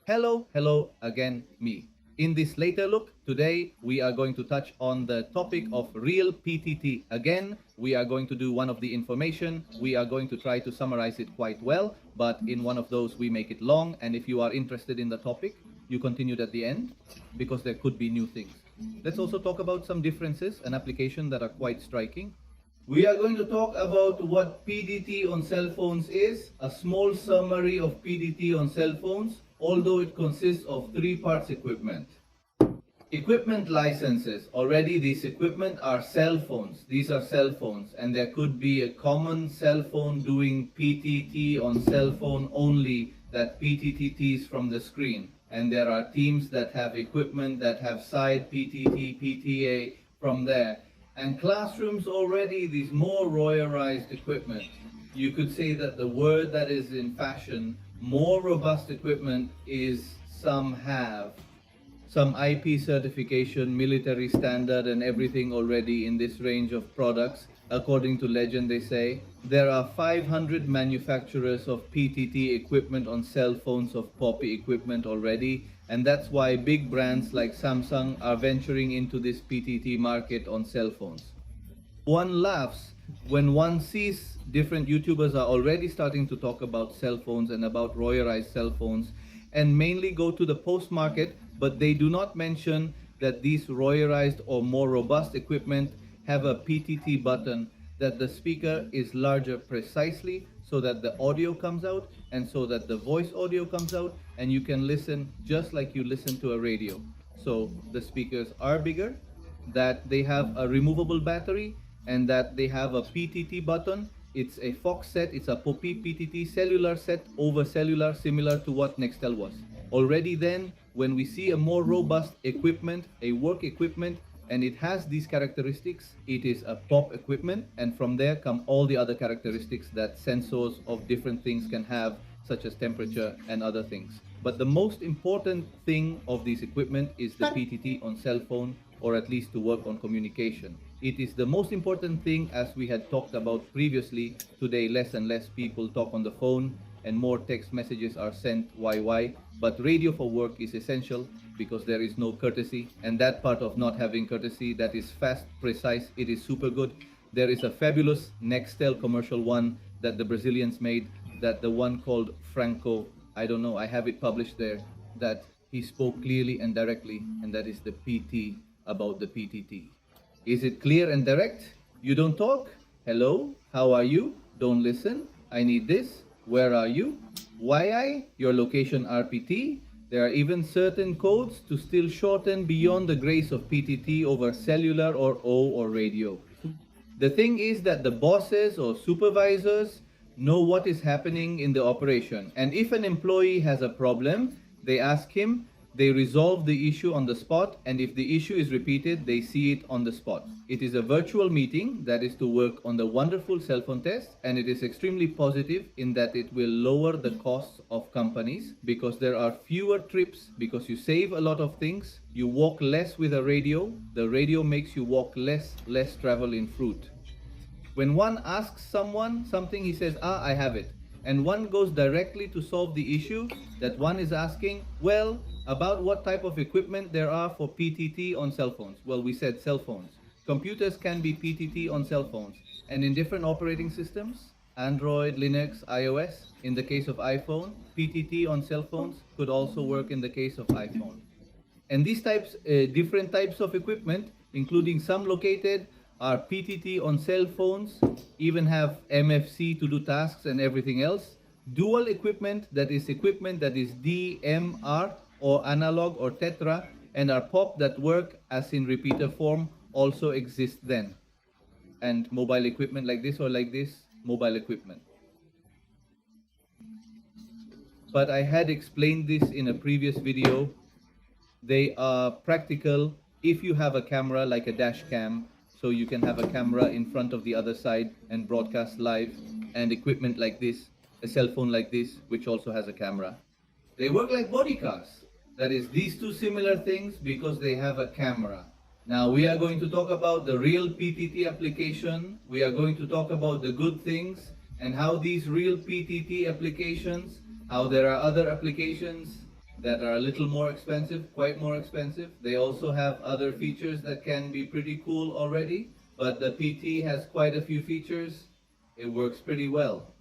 Hello again, me. In this later look, today we are going to touch on the topic of Real PTT. Again, we are going to do one of the information. We are going to try to summarize it quite well, but in one of those we make it long. And if you are interested in the topic, you continued at the end because there could be new things. Let's also talk about some differences and application that are quite striking. We are going to talk about what PTT on cell phones is, a small summary of PTT on cell phones, although it consists of three parts equipment. Equipment licenses. Already these equipment are cell phones. These are cell phones, and there could be a common cell phone doing PTT on cell phone only that PTTs from the screen. And there are teams that have equipment that have side PTT, PTA from there. And classrooms already, these more royerized equipment. You could say that the word that is in fashion, more robust equipment, is some have. Some IP certification, military standard and everything already in this range of products. According to legend, they say, there are 500 manufacturers of PTT equipment on cell phones of PoP equipment already. And that's why big brands like Samsung are venturing into this PTT market on cell phones. One laughs when one sees different YouTubers are already starting to talk about cell phones and about royerized cell phones and mainly go to the post market, but they do not mention that these royerized or more robust equipment have a PTT button, that the speaker is larger precisely so that the audio comes out and so that the voice audio comes out and you can listen just like you listen to a radio. So the speakers are bigger, that they have a removable battery, and that they have a PTT button. It's a PoC set, it's a PoP PTT cellular set over cellular, similar to what Nextel was. Already then, when we see a more robust equipment, a work equipment, and it has these characteristics, it is a PoP equipment, and from there come all the other characteristics that sensors of different things can have, such as temperature and other things. But the most important thing of this equipment is the PTT on cell phone, or at least to work on communication. It is the most important thing, as we had talked about previously. Today, less and less people talk on the phone and more text messages are sent YY. But radio for work is essential because there is no courtesy. And that part of not having courtesy, that is fast, precise, it is super good. There is a fabulous Nextel commercial one that the Brazilians made, that the one called Franco, I don't know, I have it published there, that he spoke clearly and directly, and that is the PT about the PTT. Is it clear and direct? You don't talk? Hello? How are you? Don't listen? I need this? Where are you? YI? Your location RPT? There are even certain codes to still shorten beyond the grace of PTT over cellular or O or radio. The thing is that the bosses or supervisors know what is happening in the operation. And if an employee has a problem, they ask him, they resolve the issue on the spot, and if the issue is repeated, they see it on the spot. It is a virtual meeting that is to work on the wonderful cell phone test, and it is extremely positive in that it will lower the costs of companies because there are fewer trips, because you save a lot of things. You walk less with a radio. The radio makes you walk less travel in fruit. When one asks someone something, he says, I have it. And one goes directly to solve the issue that one is asking, well, about what type of equipment there are for PTT on cell phones. Well, we said cell phones. Computers can be PTT on cell phones. And in different operating systems, Android, Linux, iOS, in the case of iPhone, PTT on cell phones could also work in the case of iPhone. And these types, different types of equipment, including some located, are PTT on cell phones, even have MFC to do tasks and everything else. Dual equipment, that is DMR or analog or tetra, and our PoP that work as in repeater form also exist then. And mobile equipment like this or like this, mobile equipment. But I had explained this in a previous video. They are practical if you have a camera like a dash cam, so you can have a camera in front of the other side and broadcast live, and equipment like this, a cell phone like this, which also has a camera. They work like body cars. That is, these two similar things because they have a camera. Now we are going to talk about the real PTT application. We are going to talk about the good things and how these real PTT applications, how there are other applications that are a little more expensive, quite more expensive. They also have other features that can be pretty cool already, but the PT has quite a few features. It works pretty well.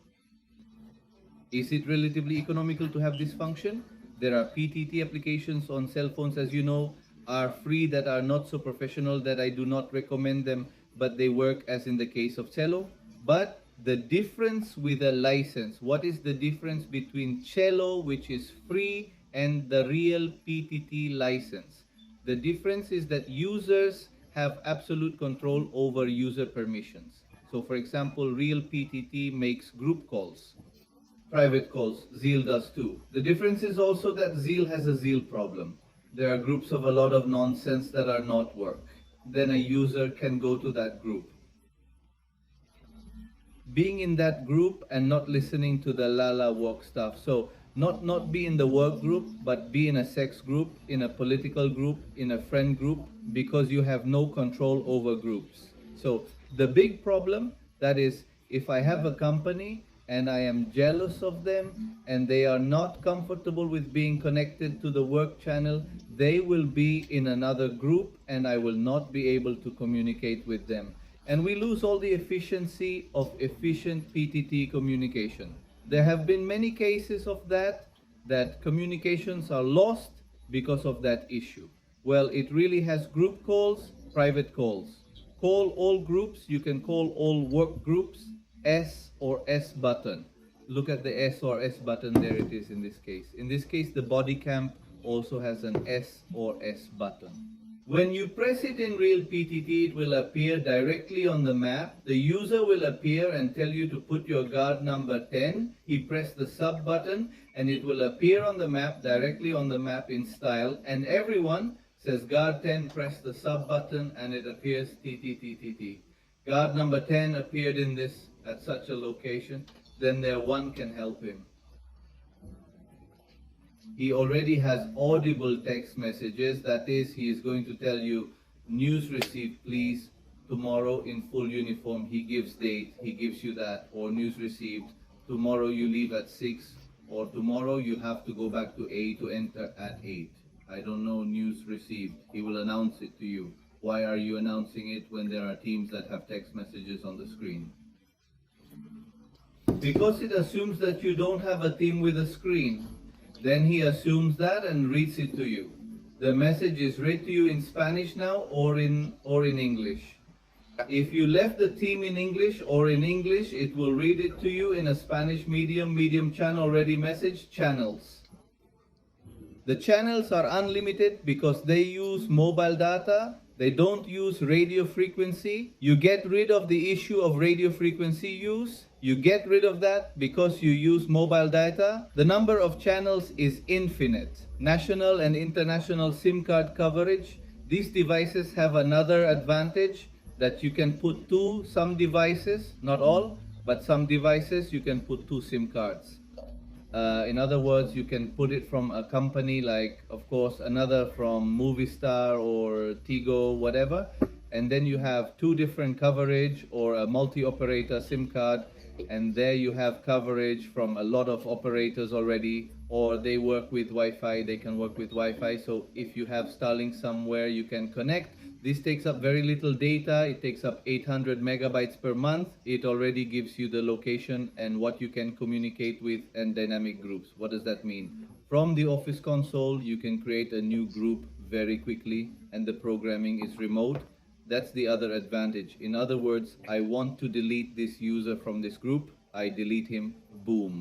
Is it relatively economical to have this function? There are PTT applications on cell phones, as you know, are free that are not so professional that I do not recommend them, but they work as in the case of Cello. But the difference with a license, what is the difference between Cello, which is free, and the real PTT license? The difference is that users have absolute control over user permissions. So for example, real PTT makes group calls, private calls. Zeal does too. The difference is also that Zeal has a Zeal problem. There are groups of a lot of nonsense that are not work. Then a user can go to that group. Being in that group and not listening to the lala work stuff. So not be in the work group, but be in a sex group, in a political group, in a friend group, because you have no control over groups. So the big problem that is, if I have a company and I am jealous of them and they are not comfortable with being connected to the work channel, they will be in another group and I will not be able to communicate with them. And we lose all the efficiency of efficient PTT communication. There have been many cases of that communications are lost because of that issue. Well, it really has group calls, private calls. Call all groups, you can call all work groups, S or S button. Look at the S or S button, there it is in this case. In this case, the body camp also has an S or S button. When you press it in Real PTT, it will appear directly on the map. The user will appear and tell you to put your guard number 10. He pressed the sub button and it will appear on the map, directly on the map in style. And everyone says guard 10, press the sub button and it appears TTTTT. Guard number 10 appeared in this at such a location. Then their one can help him. He already has audible text messages. That is, he is going to tell you, news received, please, tomorrow in full uniform. He gives date, he gives you that, or news received, tomorrow you leave at 6, or tomorrow you have to go back to A to enter at 8. I don't know, news received. He will announce it to you. Why are you announcing it when there are teams that have text messages on the screen? Because it assumes that you don't have a team with a screen. Then he assumes that and reads it to you. The message is read to you in Spanish now or in English. If you left the team in English or in English, it will read it to you in a Spanish medium channel ready message, channels. The channels are unlimited because they use mobile data. They don't use radio frequency. You get rid of the issue of radio frequency use. You get rid of that because you use mobile data. The number of channels is infinite. National and international SIM card coverage. These devices have another advantage that you can put some devices, not all, but some devices you can put 2 SIM cards. In other words, you can put it from a company like, of course, another from Movistar or Tigo, whatever, and then you have 2 different coverage or a multi-operator SIM card, and there you have coverage from a lot of operators already, or they work with Wi-Fi, they can work with Wi-Fi. So if you have Starlink somewhere, you can connect. This takes up very little data. It takes up 800 megabytes per month. It already gives you the location and what you can communicate with and dynamic groups. What does that mean? From the Office console, you can create a new group very quickly and the programming is remote. That's the other advantage. In other words, I want to delete this user from this group. I delete him, boom.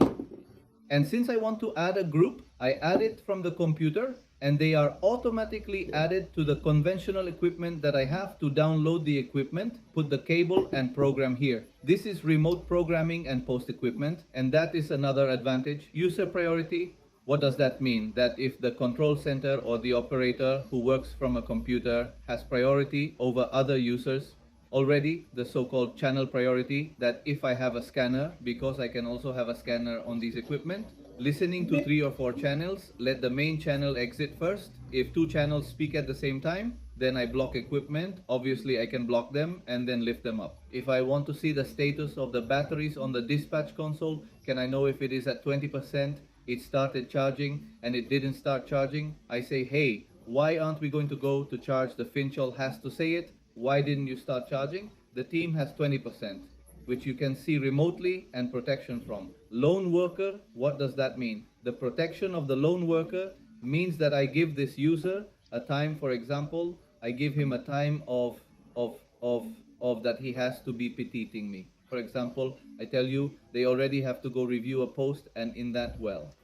And since I want to add a group, I add it from the computer and they are automatically added to the conventional equipment that I have to download the equipment, put the cable and program here. This is remote programming and post equipment, and that is another advantage. User priority. What does that mean? That if the control center or the operator who works from a computer has priority over other users, already the so-called channel priority, that if I have a scanner, because I can also have a scanner on these equipment, listening to 3 or 4 channels, let the main channel exit first. If 2 channels speak at the same time, then I block equipment. Obviously I can block them and then lift them up. If I want to see the status of the batteries on the dispatch console, can I know if it is at 20%? it started charging and it didn't start charging, I say, hey, why aren't we going to go to charge? The Finchal has to say it. Why didn't you start charging? The team has 20%, which you can see remotely and protection from. Lone worker, what does that mean? The protection of the lone worker means that I give this user a time, for example, I give him a time of, of that he has to be petiting me. For example, I tell you, they already have to go review a post, and in that, well,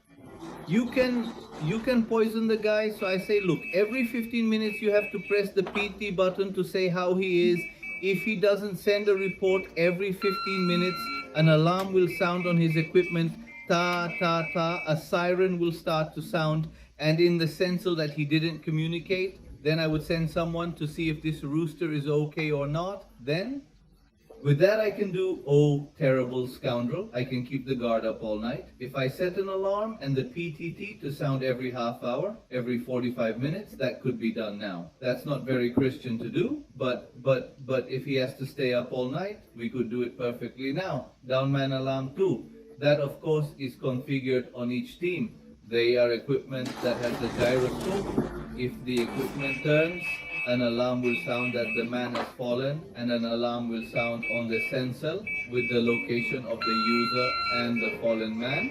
you can poison the guy. So I say, look, every 15 minutes you have to press the PT button to say how he is. If he doesn't send a report every 15 minutes, an alarm will sound on his equipment, ta ta ta, a siren will start to sound, and in the sense that he didn't communicate, then I would send someone to see if this rooster is okay or not. Then with that, I can do, oh, terrible scoundrel, I can keep the guard up all night. If I set an alarm and the PTT to sound every half hour, every 45 minutes, that could be done now. That's not very Christian to do, but if he has to stay up all night, we could do it perfectly now. Downman alarm 2. That, of course, is configured on each team. They are equipment that has a gyroscope. If the equipment turns, an alarm will sound that the man has fallen, and an alarm will sound on the sensor with the location of the user and the fallen man.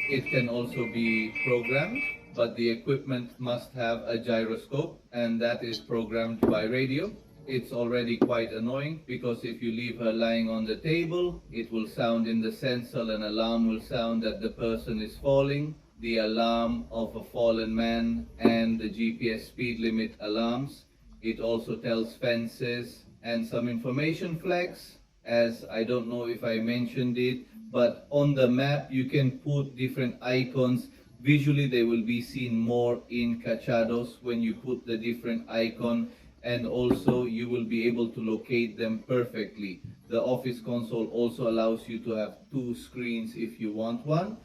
It can also be programmed, but the equipment must have a gyroscope, and that is programmed by radio. It's already quite annoying, because if you leave her lying on the table, it will sound in the sensor, an alarm will sound that the person is falling, the alarm of a fallen man, and the GPS speed limit alarms. It also tells fences and some information flags, as I don't know if I mentioned it, but on the map you can put different icons. Visually they will be seen more in Cachados when you put the different icon, and also you will be able to locate them perfectly. The Office console also allows you to have two screens if you want one,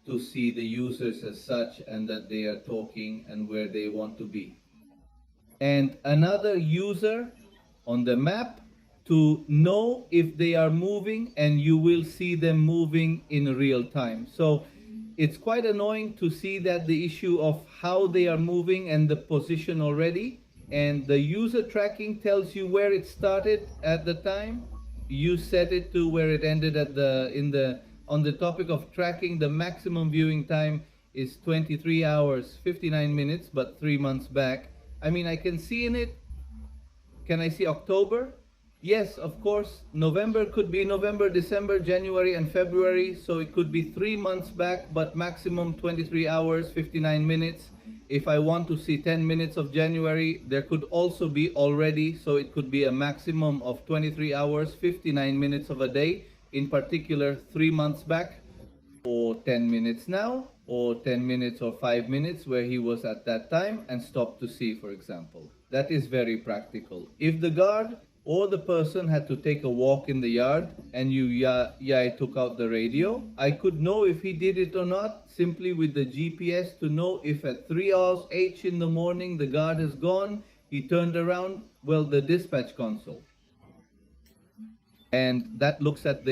to see the users as such and that they are talking and where they want to be. And another user on the map to know if they are moving, and you will see them moving in real time. So it's quite annoying to see that the issue of how they are moving and the position already, and the user tracking tells you where it started at the time. You set it to where it ended at on the topic of tracking. The maximum viewing time is 23 hours 59 minutes, but 3 months back. I mean, I can see in it. Can I see October? Yes, of course. November could be November, December, January, and February. So it could be 3 months back, but maximum 23 hours, 59 minutes. If I want to see 10 minutes of January, there could also be already. So it could be a maximum of 23 hours, 59 minutes of a day. In particular, 3 months back, or 10 minutes now, or 10 minutes or 5 minutes where he was at that time, and stop to see, for example. That is very practical. If the guard or the person had to take a walk in the yard and I took out the radio, I could know if he did it or not simply with the GPS to know if at 3 hours H in the morning the guard is gone, he turned around, well, the dispatch console. And that looks at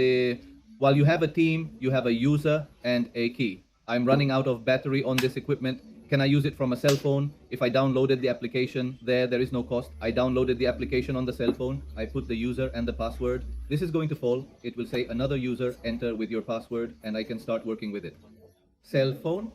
while you have a team, you have a user and a key. I'm running out of battery on this equipment. Can I use it from a cell phone? If I downloaded the application, there is no cost. I downloaded the application on the cell phone. I put the user and the password. This is going to fall. It will say another user, enter with your password, and I can start working with it. Cell phone,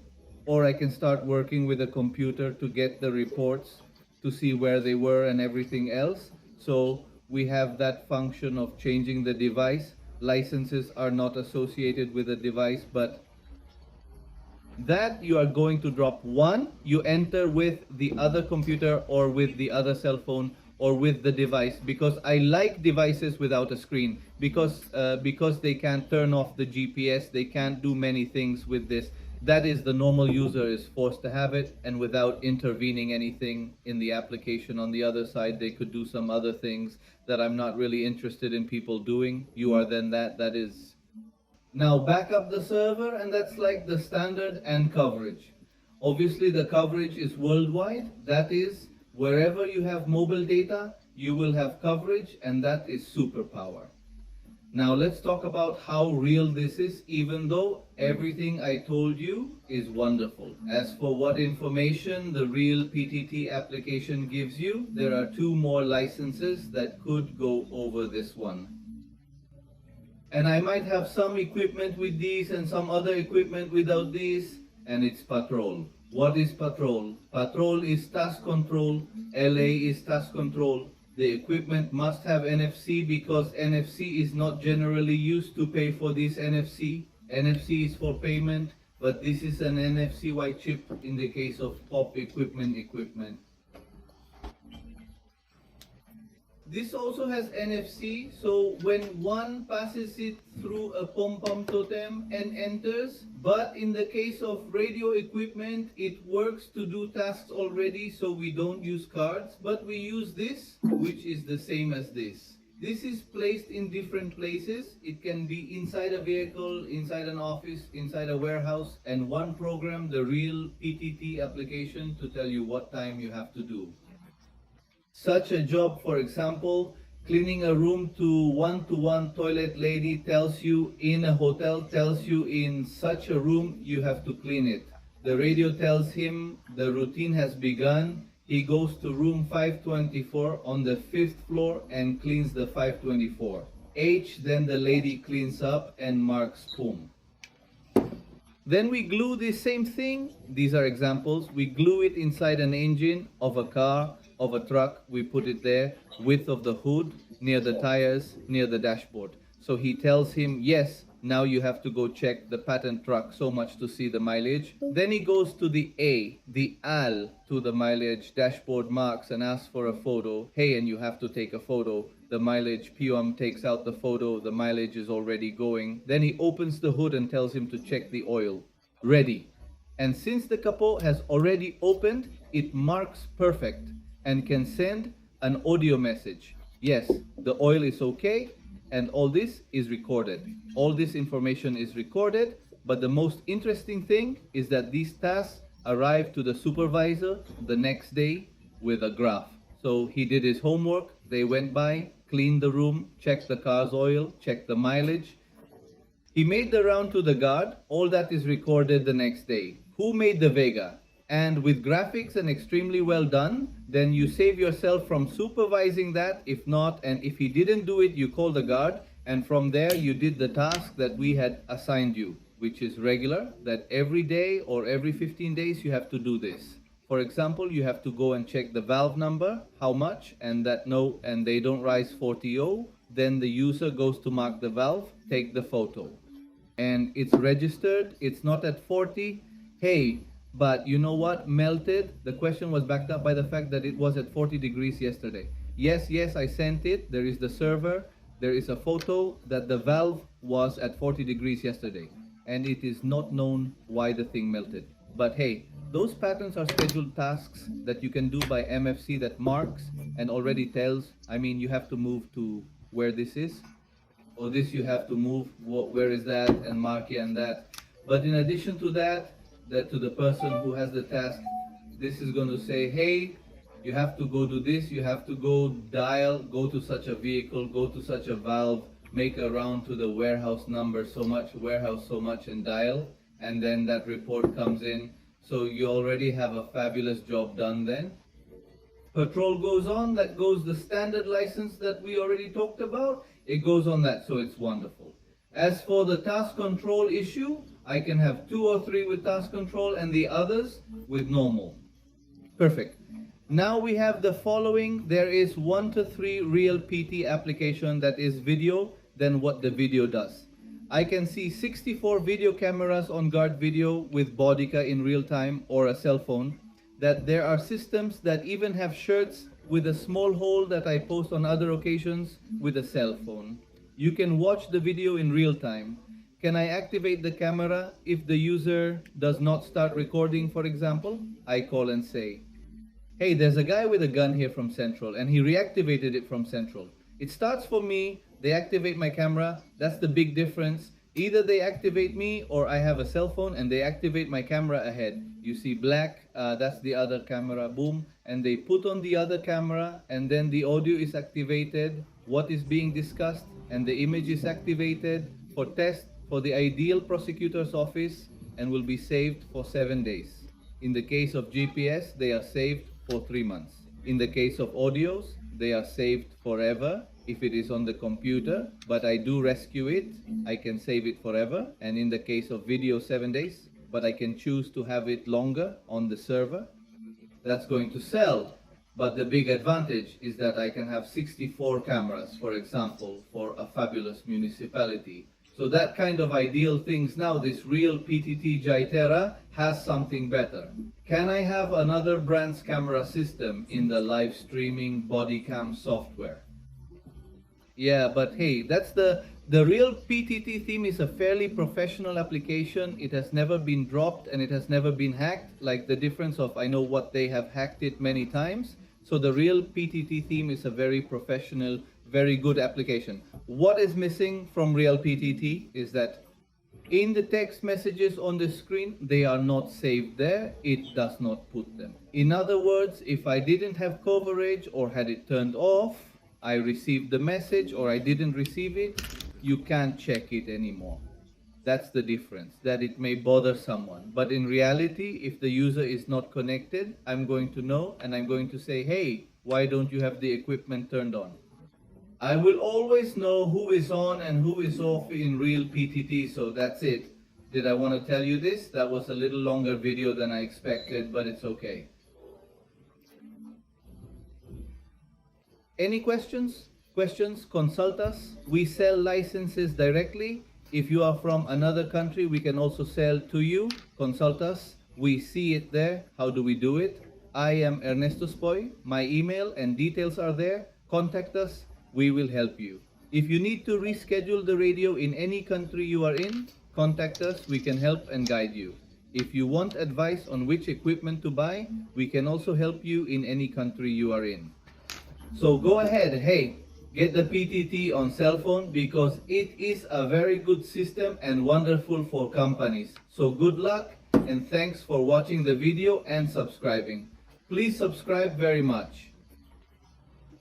or I can start working with a computer to get the reports, to see where they were and everything else. So we have that function of changing the device. Licenses are not associated with the device, but that you are going to drop one, you enter with the other computer or with the other cell phone or with the device, because I like devices without a screen, because they can't turn off the GPS, they can't do many things with this. That is, the normal user is forced to have it, and without intervening anything in the application on the other side, they could do some other things that I'm not really interested in people doing. You are then that is. Now back up the server, and that's like the standard and coverage. Obviously the coverage is worldwide. That is, wherever you have mobile data, you will have coverage, and that is superpower. Now let's talk about how real this is, even though everything I told you is wonderful. As for what information the Real PTT application gives you, there are two more licenses that could go over this one. And I might have some equipment with these and some other equipment without these, and it's patrol. What is patrol? Patrol is task control, LA is task control. The equipment must have NFC because NFC is not generally used to pay for this NFC. NFC is for payment, but this is an NFC-Y chip in the case of PoP equipment. This also has NFC, so when one passes it through a pom-pom totem and enters, but in the case of radio equipment, it works to do tasks already, so we don't use cards, but we use this, which is the same as this. This is placed in different places. It can be inside a vehicle, inside an office, inside a warehouse, and one program, the Real PTT application, to tell you what time you have to do. Such a job, for example, cleaning a room to one toilet lady tells you in a hotel, tells you in such a room you have to clean it. The radio tells him the routine has begun. He goes to room 524 on the 5th floor and cleans the 524. H, then the lady cleans up and marks boom. Then we glue this same thing. These are examples. We glue it inside an engine of a car, of a truck. We put it there, width of the hood, near the tires, near the dashboard. So he tells him, yes, now you have to go check the patent truck so much to see the mileage. Then he goes to the A, the AL to the mileage dashboard marks and asks for a photo. Hey, and you have to take a photo. The mileage POM takes out the photo. The mileage is already going. Then he opens the hood and tells him to check the oil. Ready. And since the capot has already opened, it marks perfect and can send an audio message. Yes, the oil is okay, and all this is recorded. All this information is recorded, but the most interesting thing is that these tasks arrive to the supervisor the next day with a graph. So he did his homework, they went by, cleaned the room, checked the car's oil, checked the mileage. He made the round to the guard, all that is recorded the next day. Who made the Vega? And with graphics and extremely well done, then you save yourself from supervising that. If not, and if he didn't do it, you call the guard, and from there you did the task that we had assigned you, which is regular, that every day or every 15 days you have to do this. For example, you have to go and check the valve number, how much, and that no, and they don't rise 40O, then the user goes to mark the valve, take the photo. And it's registered, it's not at 40, hey, but you know what, melted, the question was backed up by the fact that it was at 40 degrees yesterday. Yes, I sent it, there is the server, there is a photo that the valve was at 40 degrees yesterday. And it is not known why the thing melted. But hey, those patterns are scheduled tasks that you can do by MFC that marks and already tells, I mean, you have to move to where this is, or this you have to move, where is that, and mark here and that. But in addition to that to the person who has the task, this is going to say, hey, you have to go do this, you have to go dial, go to such a vehicle, go to such a valve, make a round to the warehouse number so much, warehouse so much, and dial, and then that report comes in. So you already have a fabulous job done then. Patrol goes on, that goes the standard license that we already talked about, it goes on that, so it's wonderful. As for the task control issue, I can have 2 or 3 with task control and the others with normal. Perfect. Now we have the following. There is 1 to 3 Real PT application that is video, then what the video does. I can see 64 video cameras on guard video with Bodica in real time or a cell phone. That there are systems that even have shirts with a small hole that I post on other occasions with a cell phone. You can watch the video in real time. Can I activate the camera if the user does not start recording, for example? I call and say, hey, there's a guy with a gun here from Central, and he reactivated it from Central. It starts for me, they activate my camera, that's the big difference. Either they activate me or I have a cell phone and they activate my camera ahead. You see black, that's the other camera, boom, and they put on the other camera and then the audio is activated. What is being discussed? and the image is activated for test for the ideal prosecutor's office and will be saved for 7 days. In the case of GPS, they are saved for 3 months. In the case of audios, they are saved forever if it is on the computer, but I do rescue it, I can save it forever. And in the case of video, 7 days, but I can choose to have it longer on the server. That's going to sell. But the big advantage is that I can have 64 cameras, for example, for a fabulous municipality. So that kind of ideal things now, this Real PTT Jitera has something better. Can I have another brand's camera system in the live streaming body cam software? Yeah, but hey, that's the Real PTT theme is a fairly professional application. It has never been dropped and it has never been hacked. Like the difference of I know what they have hacked it many times. So the Real PTT theme is a very professional, very good application. What is missing from Real PTT is that in the text messages on the screen, they are not saved there. It does not put them. In other words, if I didn't have coverage or had it turned off, I received the message or I didn't receive it, you can't check it anymore. That's the difference, that it may bother someone. But in reality, if the user is not connected, I'm going to know and I'm going to say, hey, why don't you have the equipment turned on? I will always know who is on and who is off in Real PTT, so that's it. Did I want to tell you this? That was a little longer video than I expected, but it's okay. Any questions? Consult us. We sell licenses directly. If you are from another country, we can also sell to you. Consult us. We see it there. How do we do it? I am Ernesto Spoy. My email and details are there. Contact us. We will help you. If you need to reschedule the radio in any country you are in, contact us. We can help and guide you. If you want advice on which equipment to buy, we can also help you in any country you are in. So go ahead, hey, get the PTT on cell phone because it is a very good system and wonderful for companies. So good luck and thanks for watching the video and subscribing. Please subscribe very much.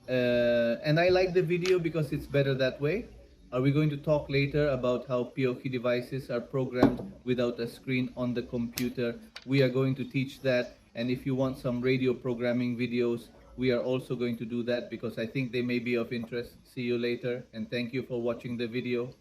And I like the video because it's better that way. Are we going to talk later about how PoC devices are programmed without a screen on the computer? We are going to teach that. And if you want some radio programming videos, we are also going to do that because I think they may be of interest. See you later and thank you for watching the video.